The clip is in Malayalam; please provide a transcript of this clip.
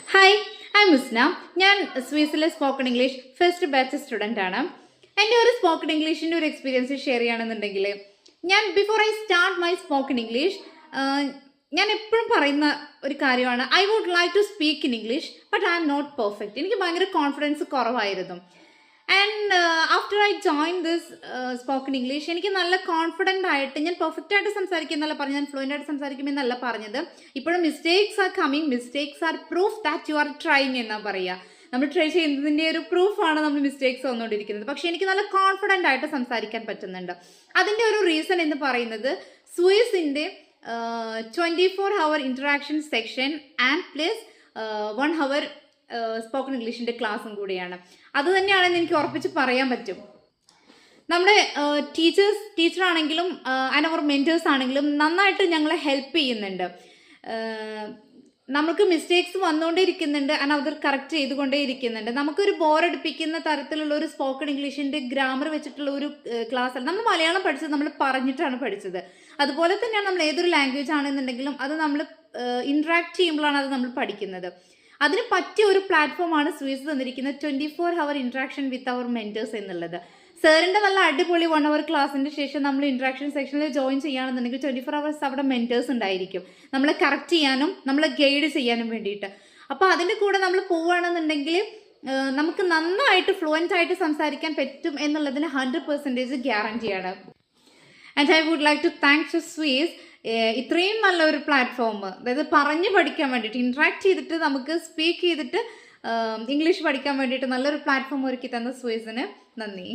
Hi, I Musna. ഞാൻ സ്വിസിലെ spoken English first batch student ആണ്. എൻ്റെ ഒരു സ്പോക്കൺ ഇംഗ്ലീഷിൻ്റെ ഒരു എക്സ്പീരിയൻസ് ഷെയർ ചെയ്യുകയാണെന്നുണ്ടെങ്കിൽ, ഞാൻ before I start my spoken English ഞാൻ എപ്പോഴും പറയുന്ന ഒരു കാര്യമാണ്, I would like to speak in English but I am not perfect. എനിക്ക് ഭയങ്കര കോൺഫിഡൻസ് കുറവായിരുന്നു. And after I join this spoken English എനിക്ക് നല്ല കോൺഫിഡൻ്റ് ആയിട്ട്, ഞാൻ പെർഫെക്റ്റ് ആയിട്ട് സംസാരിക്കുന്നല്ല പറഞ്ഞത്, ഞാൻ ഫ്ലുവൻ്റ് ആയിട്ട് സംസാരിക്കുമെന്നല്ല പറഞ്ഞത്. ഇപ്പോഴും mistakes are coming, mistakes R proof that you are trying എന്നാ പറയുക. നമ്മൾ ട്രൈ ചെയ്യുന്നതിൻ്റെ ഒരു പ്രൂഫാണ് നമ്മൾ മിസ്റ്റേക്സ് വന്നുകൊണ്ടിരിക്കുന്നത്. പക്ഷേ എനിക്ക് നല്ല കോൺഫിഡൻ്റ് ആയിട്ട് സംസാരിക്കാൻ പറ്റുന്നുണ്ട്. അതിൻ്റെ ഒരു റീസൺ എന്ന് പറയുന്നത് സ്വിസിൻ്റെ 24 hour interaction section and plus 1 hour spoken ഇംഗ്ലീഷിൻ്റെ ക്ലാസ്സും കൂടിയാണ്. അത് തന്നെയാണെന്ന് എനിക്ക് ഉറപ്പിച്ച് പറയാൻ പറ്റും. നമ്മുടെ ടീച്ചറാണെങ്കിലും ആൻഡ് അവർ മെൻറ്റേഴ്സ് ആണെങ്കിലും നന്നായിട്ട് ഞങ്ങളെ ഹെൽപ്പ് ചെയ്യുന്നുണ്ട്. നമുക്ക് മിസ്റ്റേക്സ് വന്നുകൊണ്ടേ ഇരിക്കുന്നുണ്ട് ആൻഡ് അവർ കറക്റ്റ് ചെയ്തുകൊണ്ടേ ഇരിക്കുന്നുണ്ട്. നമുക്കൊരു ബോറടിപ്പിക്കുന്ന തരത്തിലുള്ള ഒരു സ്പോക്കൺ ഇംഗ്ലീഷിൻ്റെ ഗ്രാമർ വെച്ചിട്ടുള്ള ഒരു ക്ലാസ് അല്ല. നമ്മൾ മലയാളം പഠിച്ചത് നമ്മൾ പറഞ്ഞിട്ടാണ് പഠിച്ചത്. അതുപോലെ തന്നെയാണ് നമ്മൾ ഏതൊരു ലാംഗ്വേജ് ആണെന്നുണ്ടെങ്കിലും അത് നമ്മൾ ഇൻട്രാക്ട് ചെയ്യുമ്പോഴാണ് അത് നമ്മൾ പഠിക്കുന്നത്. അതിന് പറ്റിയ ഒരു പ്ലാറ്റ്ഫോമാണ് സ്വിസ് തന്നിരിക്കുന്നത്, 24 hour interaction with our mentors എന്നുള്ളത്. സാറിൻ്റെ നല്ല അടിപൊളി 1 hour ക്ലാസ്സിൻ്റെ ശേഷം നമ്മൾ ഇൻട്രാക്ഷൻ സെക്ഷനിൽ ജോയിൻ ചെയ്യുകയാണെന്നുണ്ടെങ്കിൽ 24 hours അവിടെ മെൻറ്റേഴ്സ് ഉണ്ടായിരിക്കും, നമ്മളെ കറക്റ്റ് ചെയ്യാനും നമ്മളെ ഗൈഡ് ചെയ്യാനും വേണ്ടിയിട്ട്. അപ്പോൾ അതിൻ്റെ കൂടെ നമ്മൾ പോവുകയാണെന്നുണ്ടെങ്കിൽ നമുക്ക് നന്നായിട്ട് ഫ്ലുവൻ്റ് ആയിട്ട് സംസാരിക്കാൻ പറ്റും എന്നുള്ളതിന് 100% ഗ്യാരണ്ടിയാണ്. And I would like to thank to Swiss, ഇത്രയും നല്ലൊരു പ്ലാറ്റ്ഫോം, അതായത് പറഞ്ഞ് പഠിക്കാൻ വേണ്ടിയിട്ട്, ഇൻട്രാക്ട് ചെയ്തിട്ട് നമുക്ക് സ്പീക്ക് ചെയ്തിട്ട് ഇംഗ്ലീഷ് പഠിക്കാൻ വേണ്ടിയിട്ട് നല്ലൊരു പ്ലാറ്റ്ഫോം ഒരുക്കി തന്ന സ്വിസിന് നന്ദി.